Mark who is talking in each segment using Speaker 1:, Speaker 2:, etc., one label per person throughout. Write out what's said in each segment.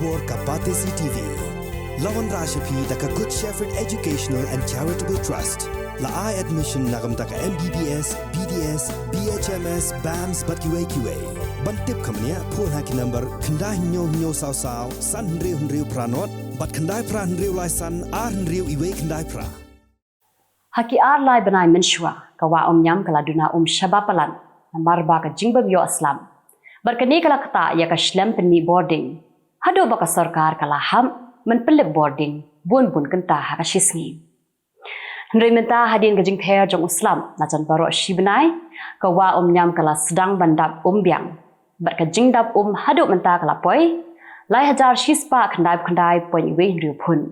Speaker 1: Khubor ka Pyrthei TV. Lawan Rashapi taka Good Shepherd Educational and Charitable Trust. La I admission nagam taka MBBS, BDS, BHMS, BAMS bat QA. Bantip kamnya phone haki number khandai nyo saw san hundriu pranot bat khandai pra hundriu lai san hundriu iwe khandai pra.
Speaker 2: Haki lai benai menshwa kawa nyam kala duna shabapalan namarba ka jingbab yo aslam. Berkeni kala kata ya ka shlem penni boarding. Hado baka sarkar kala ham menpelip boarding bun kenta haka shisngi. Hendrai menta hadin gajing pair jong Islam najan baro shibenai kawa nyam kala sedang bandap biang. Berka jingdap hado menta kala poi lai hajar shispa khandai poin iwe riu pun.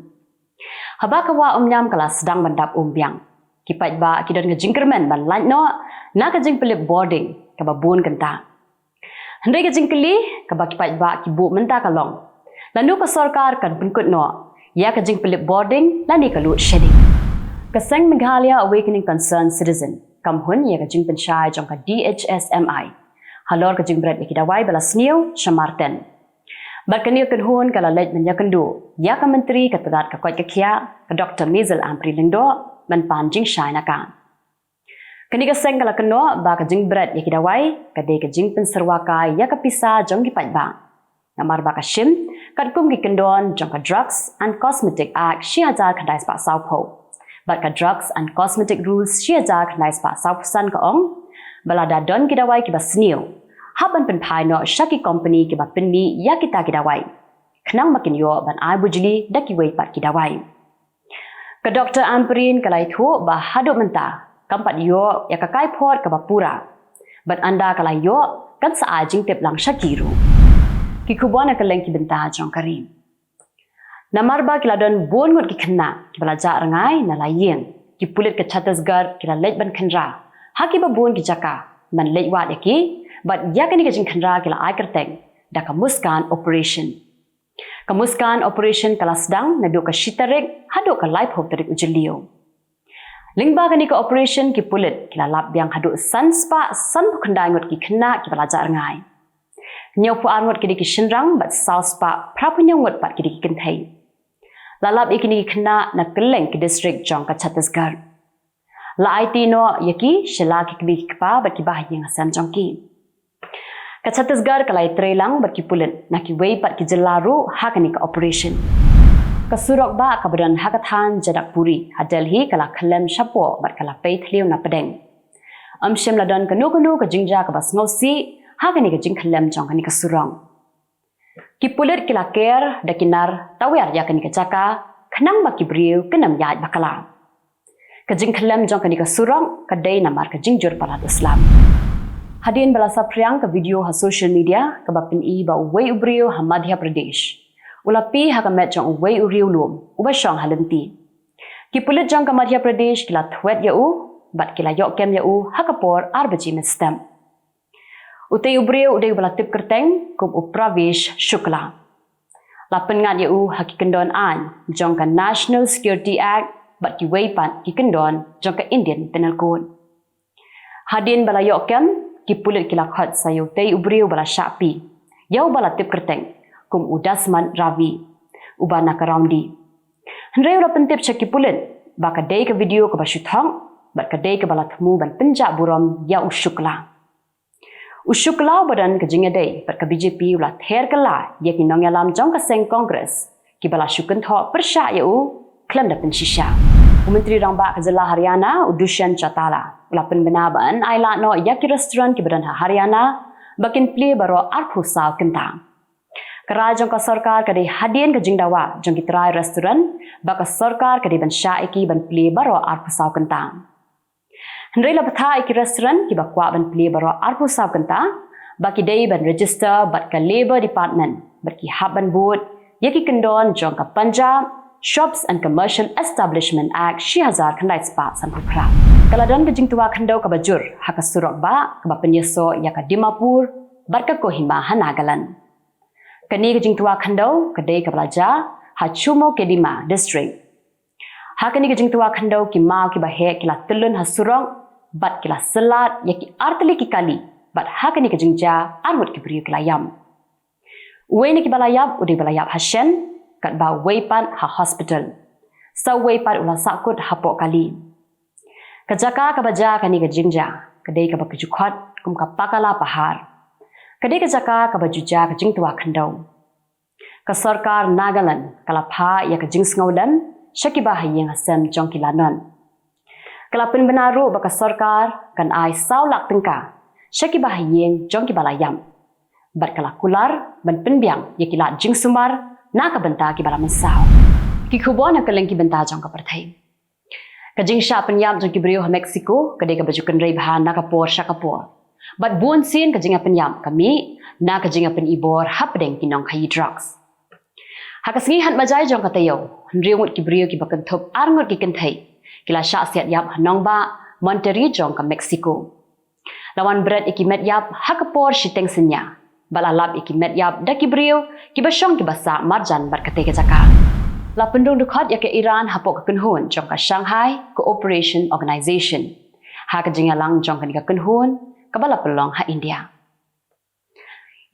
Speaker 2: Haba kawa nyam kala sedang bandap biang. Kipat ba kidon ngajingkermen ban lain no na kajing pelip boarding kaba bun kenta. Hendai kajing keli kaba kipat ba kibu menta kalong. Lalu ke sarkar kan penkut no ya kajing pelip boarding lani kalut shedding. Kaseng Meghalaya Awakening Concerned Citizen kamhun ya kajing pensyai jong ka DHSMI. Halor kajing berat ikidawai bala sniu Shamarten. Berkenil kenhun kala lej menyakendu ya ka menteri katadat ka kwat kekia ka Dr. Mizil Ampri Lengdo menpanjing syai nakan. Kani kaseng kala keno ba kajing berat ikidawai kadai kajing penserwakai ya kapisa jong kipat ba. Namar ba kashim kadkum kikendon jong ka Drugs and Cosmetic Act Shihajar Kandai Spa Saupo. Bat ka Drugs and Cosmetic Rules Shihajar Kandai Spa Saupusan ka ong balada don kidawai kiba sniu. Haban penpai no Shaki Company kiba penmi ya kita kidawai. Kenang makin yo ban ai bujili dakiwai pat kidawai. Ka Dr. Amperin kalai thu ba haduk menta kampat yo ya kakai pot ka bapura. Bat anda kalai yo kan sa ajing tip lang Shakiru. Ki Khubor na Kylleng ki benta jong karim. Namarba kiladon bon ngut ki kena ki belajar rangai na layeng ki pulit ke Chhattisgarh kila lej ban khenra. Haki ba bon ki jaka man lej wat yaki but yakani ke jing khenra kila ai kerteng da ka muskan operation. Kamuskan operation kala sedang nadu ka shitarik hadu ka life hope tarik ujeliu. Lingba kani ka operation ki pulit kila lap yang hadu sanspa san khendai ngut ki kena ki belajar rangai. Nyau pu arngot kidi ki shinrang bat sauspa prapunya ngut pat kidi ki kenthai. Lalap ikini ki kena na Kylleng ki district jong ka Chhattisgarh. La IT no yaki Jylla ki kbi kpa bat ki bah yang asam jong ki. Ka Chhattisgarh kalai trelang bat ki pulit na ki wei pat ki Jylla ru hakani ka operation. Ka surok ba ka badan hakathan jadak puri ha Delhi kala khalem shapo bat kala Pyrthei na pedeng. Amshim ladon kanu ka jingja ka bas ngausi hakani ka jing khalem jong kani ka surong. Ki pulit kila care dakinar tawer ya kani ka jaka khanang ba ki briu kenam yaj bakala. Ka jing khalem jong kani ka surong ka dei namar ka jing jur palat Islam. Hadin bala sapriang ka video ha social media ka bapin I ba wei ubriu ha Madhya Pradesh. Ulapi ha ka met jong wei uriu lum uba shong halenti. Ki pulit jong ka Madhya Pradesh kila thwet ya u bat kila yok kem ya u ha ka por arbaji met stem. Utai ubriu udai bala tip kerteng kum upravish shukla. Lapan ngat ya u ha ki kendon an jong ka National Security Act bat ki wei pan ki kendon jong ka Indian Penal Code. Hadin bala yok kem ki pulit kila khat sayo tei ubriu bala syapi. Yau bala tip kerteng kum udasman ravi ubana ka raundi. Hendrai ura pentip cek ki pulit ba ka dei ka video ka basyuthong bat ka dei ka bala thmu ban penjak burom ya ushukla. Ushukla badan ka jingedei bat ka BJP ula ther kala ya ki nong yalam jong ka seng Congress ki bala syukun tho persya ya u klem da pensisha. Menteri Rangba ka Jylla Haryana Udushan Chatala ula penbenaban aila no ya ki restoran ki badan Haryana bakin play baro arphu saw kentang. Kerajang ka sarkar ka dei hadien ka jingdawa jong ki trai restoran ba ka sarkar ka dei ban sya iki ban play baro arphu saw kentang. Hendrai la patha iki restoran ki ba kwa ban play baro arphu saw kentang ba ki dei ban register bat ka Labor Department bat ki hab ban boot ya ki kendon jong ka Punjab Shops and Commercial Establishment Act Shihajar Kandai Spa Sampukra. Kaladon ka jingtuwa khandau ka bajur haka surok ba ka ba penyeso ya ka Dimapur bat ka Kohima Hanagalan. Kani ka jingtuwa khandau ka dei ka belajar ha Chumo Kedima District. Hakani ka jingtuwa khandau ki mau ki bahe kila telun ha surong bat kila selat ya ki artli ki kali bat hakani ka jingja armut ki beriu kila yam. Uwe ni kibalayap udi balayap hasyen kat ba weipan ha hospital. Sa weipan ula sakut hapok kali. Kajaka kabaja kani kajingja, kadai kabakujukot kum kapakala pahar. Kadai kajaka kabajuja kajing tua kandau. Ka sarkar Nagaland kalapha ya kajing sngodan syakibah yang hasem jong kilanon. Kalapin benaru baka sarkar kan ai saulak tengka syakibah yang jong kibalayam. Bat kalakular ban penbiang ya kila jing sumar na kabenta kibala mensau. Ki Khubor na Kylleng kibenta jong ka Pyrthei. Kajing sya penyam jong kibrio ha Mexico kadai ka bajukan rei bahan na kapor sya kapor. Bat buon sin kajing penyam kami na kajing pen ibor hapdeng kinong kai drugs. Hakasingihan majai jong katayo hendriungut kibrio kibakentup arngut kikenthei kila sya siat yap hanong ba Monterrey jong ka Mexico. Lawan berat ikimet yap hakapor shiteng senya. Balalap ikimet yap da kibrio kibasyong kibasa marjan bat katay kajaka. La pendung dukhat ya ke Iran hapok kekenhun jong ka Shanghai Cooperation Organization. Ha kajingalang jong ka kekenhun kabala pelong ha India.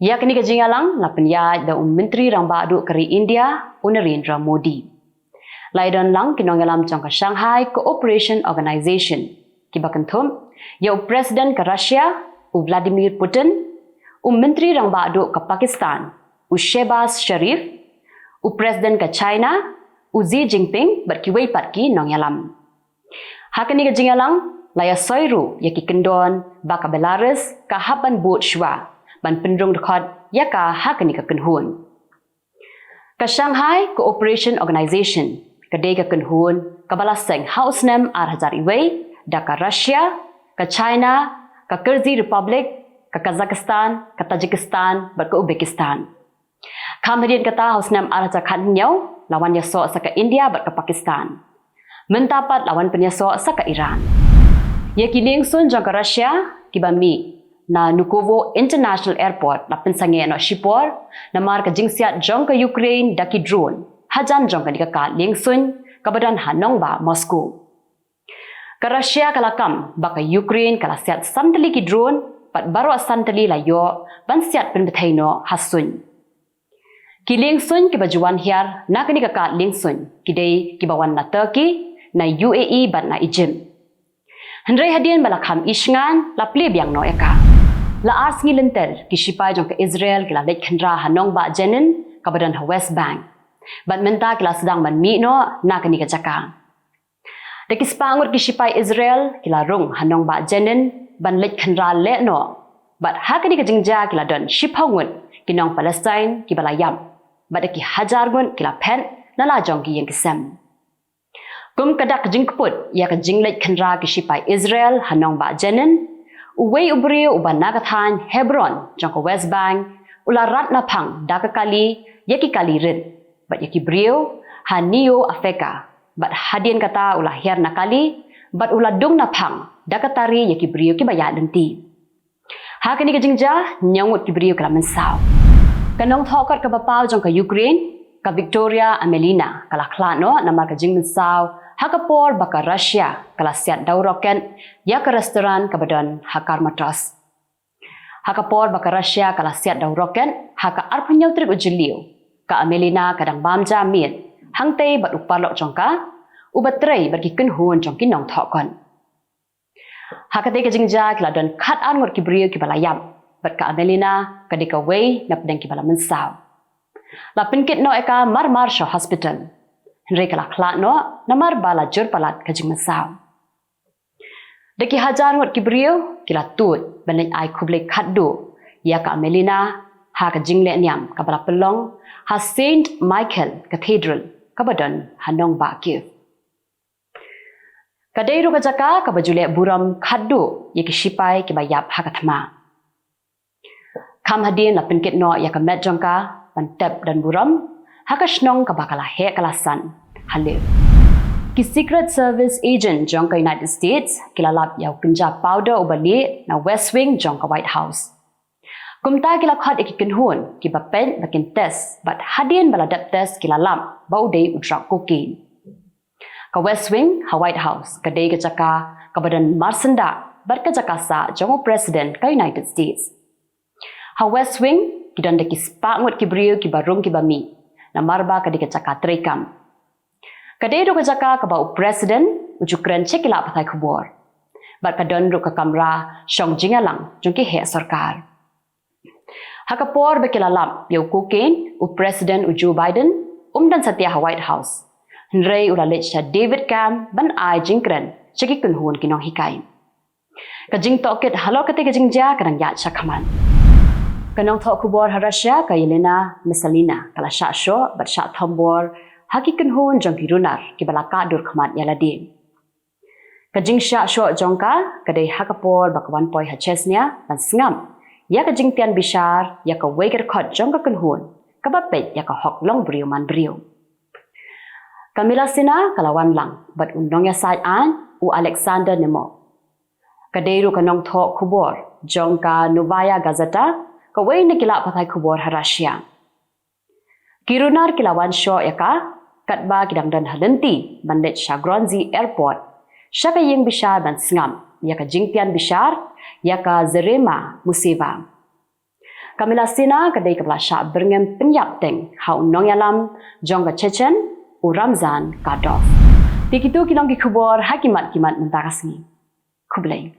Speaker 2: Ya kini kajingalang la penya da menteri rang badu kari India Narendra Modi. Laidon lang kinongalam jong ka Shanghai Cooperation Organization. Kibakentum ya Presiden ka Russia Vladimir Putin menteri rang badu ka Pakistan Shehbaz Sharif Presiden ka China Xi Jinping berkiwei patki nong yalam. Hakani ka jingalang laya soiru ya ki kendon baka Belarus ka hapan buat shwa ban pendrung dekat ya ka hakani ka kenhun. Ka Shanghai Cooperation Organization kadai ka kenhun ka balaseng hausnem ar iwei da ka Russia ka China ka Kyrgyz Republic ka Kazakhstan ka Tajikistan bat ka Uzbekistan. Kamadian kata hausnam arja khatnyau lawan yaso sa ka India bat ka Pakistan. Mentapat lawan penyaso sa ka Iran. Ya kiling sun jang ka Russia kibami na Nukovo International Airport la pensange no shipor na mar ka jingsiat jang ka Ukraine daki drone hajan jang ka dika ling sun kabadan hanong ba Moscow. Ka Russia kalakam ba ka Ukraine kala siat santali ki drone pat baro santali layo ban siat Pyrthei no hasun. Kylleng sun kibajuan hiar na kani ka ling sun kidai kibawan na Turkey na UAE bat na Egypt. Hendrai hadian balakam isngan la ple biang no eka. La ars ngilenter kisipai jong ka Israel kila lek khandra hanong ba jenen kabadan ha West Bank. Bat menta kila sedang man mi no na kani ka jaka. Dekispangur kisipai Israel kila rung hanong ba jenen ban lek khandra le no. Bat ha kani ka jingja kila don shipangun kinong Palestine kibalayam. Badaki hajar gun kila pen nala jongki yang kisem. Kum kadak jingkput ya ka jinglek khandra kisipai Israel hanong ba jenen uwei ubrio uban nagathan Hebron jongka West Bank ularat na pang daka kali yaki kali rid bat yaki brio hanio Afrika bat hadien kata ulah hiar na kali bat uladung na pang daka tari yaki brio ki bayat denti. Ha kani ka jingja nyangut ki brio kala mensau. Kanong thokot ka bapaw jong ka Ukraine, ka Victoria Amelina, kala klano na marka jing mensau, hakapor baka Russia, kala siat daw roken, ya ka restoran kabadon hakar matras. Hakapor baka Russia kala siat daw roken, haka arpanyaw trip ujiliw, ka Amelina kadang bamja mit, hangtay bat uparlok jong ka, ubatray bat kikenhun jong kinong thokon. Hakatay ka jingja kala don kat angot kibriyo kibalayam. Bat ka Amelina kadika way na pedang kibala mensau. La pinkit no eka mar sya hospital. Henry kala klat no na mar bala jur palat kajing mensau. Deki hajar ngot kibrio kila tut banay ay kublay kaddo ya ka Amelina ha kajing le niam kabala pelong ha Saint Michael Cathedral kabadon hanong bakif. Kadairu kajaka kabajule buram kaddo ya kisipai kibayap hakathma. Kam hadin la pinkit no ya ka met jongka pantep dan buram hakashnong ka bakala he kalasan halif. Ki Secret Service agent jongka United States kilalap yaw kunja powder ubali na West Wing jongka White House. Kumta kila khat ikikenhun ki bapen bakin test but hadin baladap test kilalap baudei udrak kokain. Ka West Wing ha White House kadai ka jaka kabadan marsenda bar ka jaka sa jongo president ka United States. Ha West Wing kidan deki spangut kibriu kibarung kibami na marba ka dikacaka trekam kadai do kajaka ka ba presiden ujukren cekila patai Khubor bar kadon ru ka kamra shong jingalang jungki he sarkar hakapor bekilalap yo kuken presiden Joe Biden dan setia White House Henry ulalit siya David Cam ban ai jingkren ceki kunhun kinong hikai kajing tokit halo kate kajing ja kadang ya chakaman kanong thok Khubor harasya kaylena misalina kala sha sho bat sha thombor haki kunhun jong kirunar kibalaka dur khamat yaladi kajing sha sho jongka kadai hakapor bakwan poi hachesnya ban sngam ya kajing tian bishar ya ka weger khot jongka kunhun kabapet ya ka hok long brio man brio Kamila sina kalawan lang bat undong ya sai an u Alexander nemo kadeiru kanong tho Khubor jongka Novaya Gazeta kawai na kila patai Khubor harasya kirunar kilawan sho ya ka katba kidang dan halenti bandet Shagronzi Airport syaka yeng bishar ban sngam ya ka jingtian bishar ya ka Zerema Musiva Kamila sina kadai kabla sha berngem penyap teng ha undong yalam jongka Chechen u Ramzan Kadov. Tikitu kilong ki Khubor hakimat kimat mentakasni. Khubeleng.